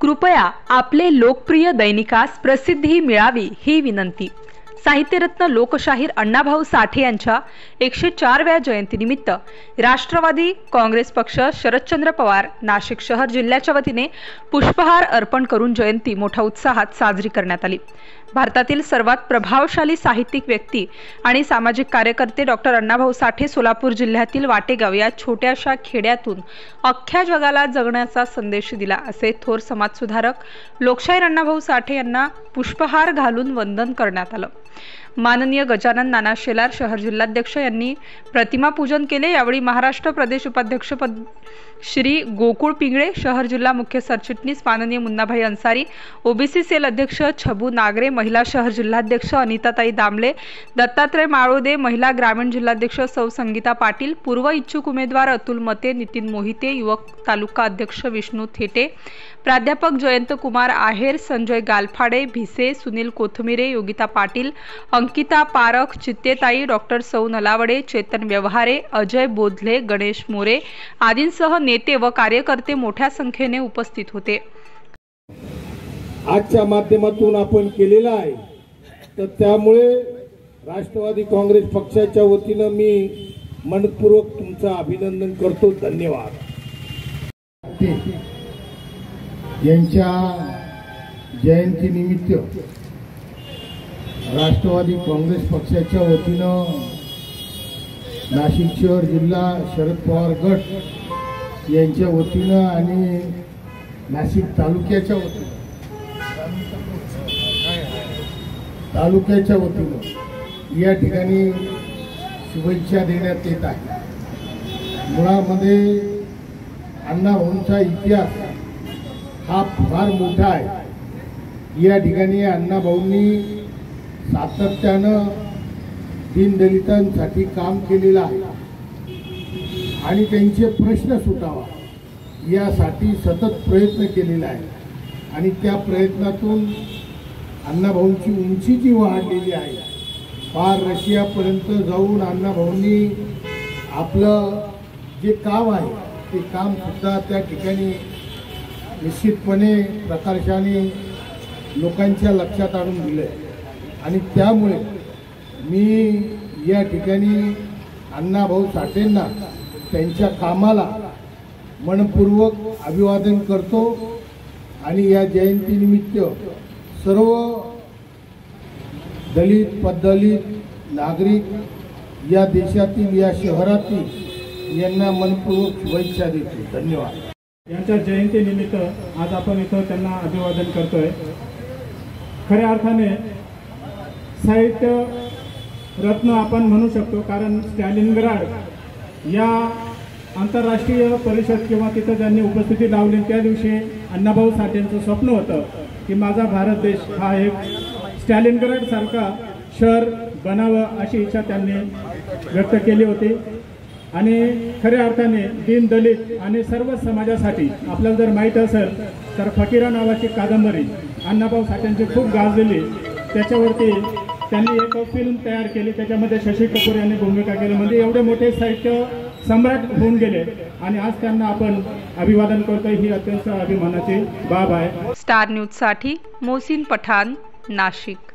कृपया आपले लोकप्रिय दैनिकास प्रसिद्धी मिळावी ही विनंती। साहित्यरत्न लोकशाहीर अण्णाभाऊ साठे यांच्या 104व्या जयंतीनिमित्त राष्ट्रवादी काँग्रेस पक्ष शरदचंद्र पवार नाशिक शहर जिल्ह्याच्या वतीने पुष्पहार अर्पण करून जयंती मोठ्या उत्साहात साजरी करण्यात आली। भारतातील सर्वात प्रभावशाली साहित्यिक व्यक्ती आणि सामाजिक कार्यकर्ते डॉक्टर अण्णाभाऊ साठे सोलापूर जिल्ह्यातील वाटेगाव या छोट्याशा खेड्यातून अख्ख्या जगाला जगण्याचा संदेश दिला असे थोर समाजसुधारक लोकशाहीर अण्णाभाऊ साठे यांना पुष्पहार घालून वंदन करण्यात आलं। माननीय गजानन नाना शेलार शहर जिल्हाध्यक्ष यांनी प्रतिमा पूजन केले। यावेळी महाराष्ट्र प्रदेश उपाध्यक्ष पद श्री गोकुळ पिंगळे, शहर जिल्हा मुख्य सरचिटणीस माननीय मुन्नाभाई अन्सारी, ओबीसी सेल अध्यक्ष छबू नागरे, महिला शहर जिल्हाध्यक्ष अनिताताई दामले, दत्तात्रय माळोदे, महिला ग्रामीण जिल्हाध्यक्ष सौ संगीता पाटील, पूर्व इच्छुक उमेदवार अतुल मते, नितीन मोहिते, युवक तालुका अध्यक्ष विष्णू थेटे, प्राध्यापक जयंत कुमार आहेर, संजय गालफाडे, भिसे, सुनील कोथमिरे, योगिता पाटील, अंकिता पारख, चित्तेताई, डॉक्टर सौ नलावडे, चेतन व्यवहारे, अजय बोधले, गणेश मोरे आदींसह नेते व कार्यकर्ते मोठ्या संख्येने उपस्थित होते। आजच्या माध्यमातून आपण केलेला आहे, तर त्यामुळे राष्ट्रवादी काँग्रेस पक्षाच्या वतीने मी मनपूर्वक तुमचं अभिनंदन करतो। धन्यवाद। यांच्या जयंतीनिमित्त राष्ट्रवादी काँग्रेस पक्षाच्या वतीनं नाशिक शहर जिल्हा शरद पवार गट यांच्या वतीनं आणि नाशिक तालुक्याच्या वतीनं या ठिकाणी शुभेच्छा देण्यात येत आहे। मुळामध्ये अण्णाभाऊंचा इतिहास हा फार मोठा आहे। या ठिकाणी अण्णाभाऊंनी सातत्यानं दीनदलितांसाठी काम केलेलं आहे आणि त्यांचे प्रश्न सुटावा यासाठी सतत प्रयत्न केलेला आहे आणि त्या प्रयत्नातून अण्णाभाऊंची उंची जी वाढलेली आहे, फार रशियापर्यंत जाऊन अण्णाभाऊंनी आपलं जे काम आहे ते काम सुद्धा त्या ठिकाणी निश्चितपणे प्रकर्षाने लोकांच्या लक्षात आणून दिले आणि त्यामुळे मी या ठिकाणी अण्णाभाऊ साठेंना त्यांच्या कामाला मनपूर्वक अभिवादन करतो आणि या जयंतीनिमित्त सर्व दलित पददलित नागरिक या देशातील या शहरातील यांना मनपूर्वक शुभेच्छा देतो। धन्यवाद। यांच्या जयंतीनिमित्त आज आपण इथं त्यांना अभिवादन करतोय। खऱ्या अर्थाने साहित्य रत्न आपण म्हणू शकतो, कारण स्टॅलिनग्राड या आंतरराष्ट्रीय परिषद किंवा तिथं त्यांनी उपस्थिती लावली त्या दिवशी अण्णाभाऊ साठेंचं स्वप्न होतं की माझा भारत देश हा एक स्टॅलिनग्राड सारखा शहर बनावं अशी इच्छा त्यांनी व्यक्त केली होती आणि खऱ्या अर्थाने दीन दलित आणि सर्व समाजासाठी आपल्याला जर माहीत असेल तर फकीरा नावाची कादंबरी अण्णाभाऊ साठेंची खूप गाजलेली, त्याच्यावरती त्यांनी एक फिल्म तयार केली, त्याच्यामध्ये शशी कपूर यांनी भूमिका केली, म्हणजे एवढे मोठे साहित्य सम्राट होऊन गेले आणि आज त्यांना आपण अभिवादन करतोय, ही अत्यंत अभिमानाची बाब आहे। स्टार न्यूज साठी मोहसिन पठाण, नाशिक।